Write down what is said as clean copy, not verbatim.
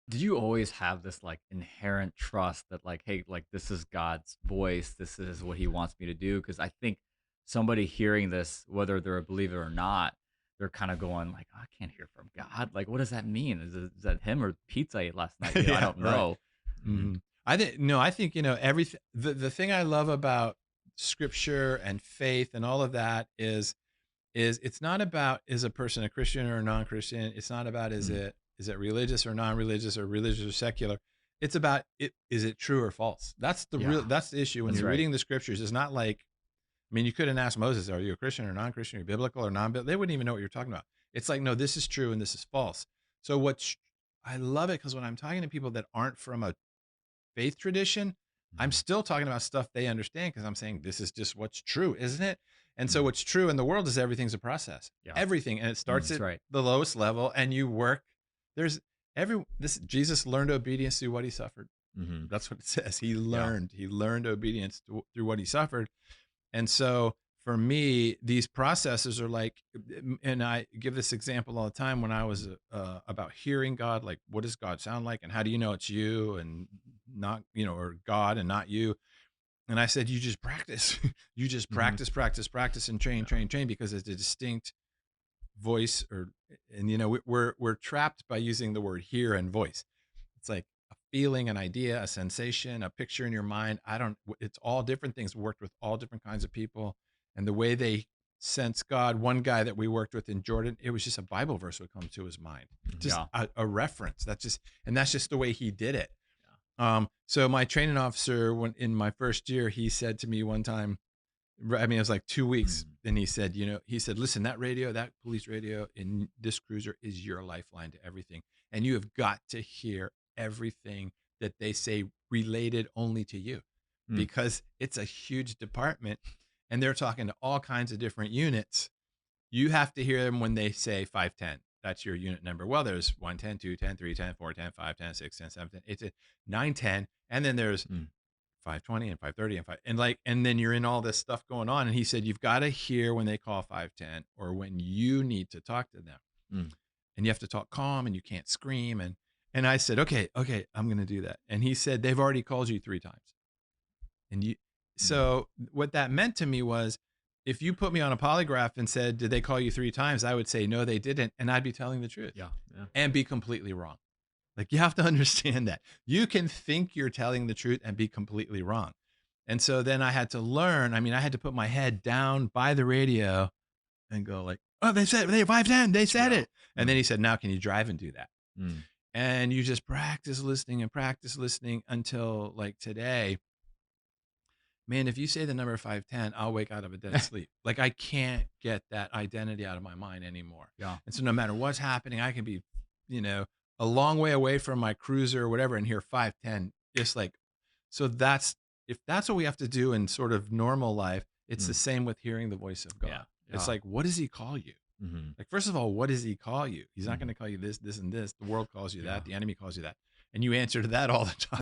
Did you always have this like inherent trust that like, hey, like this is God's voice, this is what He wants me to do? Because I think somebody hearing this, whether they're a believer or not, they're kind of going like, "Oh, I can't hear from God. Like, what does that mean? Is that Him or pizza I ate last night? I Yeah, don't right. know." Hmm. I think no, I think everything. The thing I love about Scripture and faith and all of that is it's not about is a person a Christian or a non-Christian. It's not about Mm. is it religious or non-religious or religious or secular. It's about it is it true or false. Yeah, That's the issue when that's you're right. reading the Scriptures. It's not like I mean you couldn't ask Moses, are you a Christian or non-Christian? Are you biblical or non-biblical? They wouldn't even know what you're talking about. It's like no, this is true and this is false. So I love it because when I'm talking to people that aren't from a faith tradition, I'm Mhm. still talking about stuff they understand because I'm saying this is just what's true, isn't it? And so Mm. what's true in the world is everything's a process. Yeah, Everything. And it starts that's at right. the lowest level and you work. There's this Jesus learned obedience through what he suffered. Hmm. That's what it says. Yeah. He learned obedience through what he suffered. And so for me, these processes are like, and I give this example all the time when I was about hearing God, like, what does God sound like? And how do you know it's you and not, or God and not you? And I said, you just practice. You just Hmm. practice and train, Yeah. train, train because it's a distinct voice and we're trapped by using the word hear and voice. It's like a feeling, an idea, a sensation, a picture in your mind. It's all different things. Worked with all different kinds of people. And the way they sense God, one guy that we worked with in Jordan, it was just a Bible verse would come to his mind, just Yeah. a reference. That's just the way he did it. Yeah. So my training officer, when in my first year, he said to me one time, I mean, it was like 2 weeks. Mhm. And he said, listen, that radio, that police radio in this cruiser is your lifeline to everything. And you have got to hear everything that they say related only to you Mm. because it's a huge department and they're talking to all kinds of different units. You have to hear them when they say 510. That's your unit number. Well, there's 110, 210, 310, 410, 510, 610, 710. It's a 910. And then there's Mm. 520 and 530 and 5 and then you're in all this stuff going on and he said you've got to hear when they call 510 or when you need to talk to them Mm. and you have to talk calm and you can't scream and I said okay I'm going to do that and he said they've already called you 3 times and you Mm. so what that meant to me was if you put me on a polygraph and said did they call you 3 times I would say no they didn't and I'd be telling the truth Yeah. Yeah. and be completely wrong. Like you have to understand that you can think you're telling the truth and be completely wrong. And so then I had to learn. I mean, I had to put my head down by the radio and go like, "Oh, they said they 510. They said Yeah. it." And then Mm. he said, "Now can you drive and do that?" Mm. And you just practice listening until like today. Man, if you say the number 510, I'll wake out of a dead sleep. Like I can't get that identity out of my mind anymore. Yeah. And so no matter what's happening, I can be, you know, a long way away from my cruiser or whatever and hear 510 just like so that's if that's what we have to do in sort of normal life, it's the Mm. same with hearing the voice of Yeah. God. It's Yeah. like, what does he call you? Mhm. Like, first of all, what does he call you? He's not going Mhm. to call you this, this, and this. The world calls you Yeah. that. The enemy calls you that. And you answer to that all the time.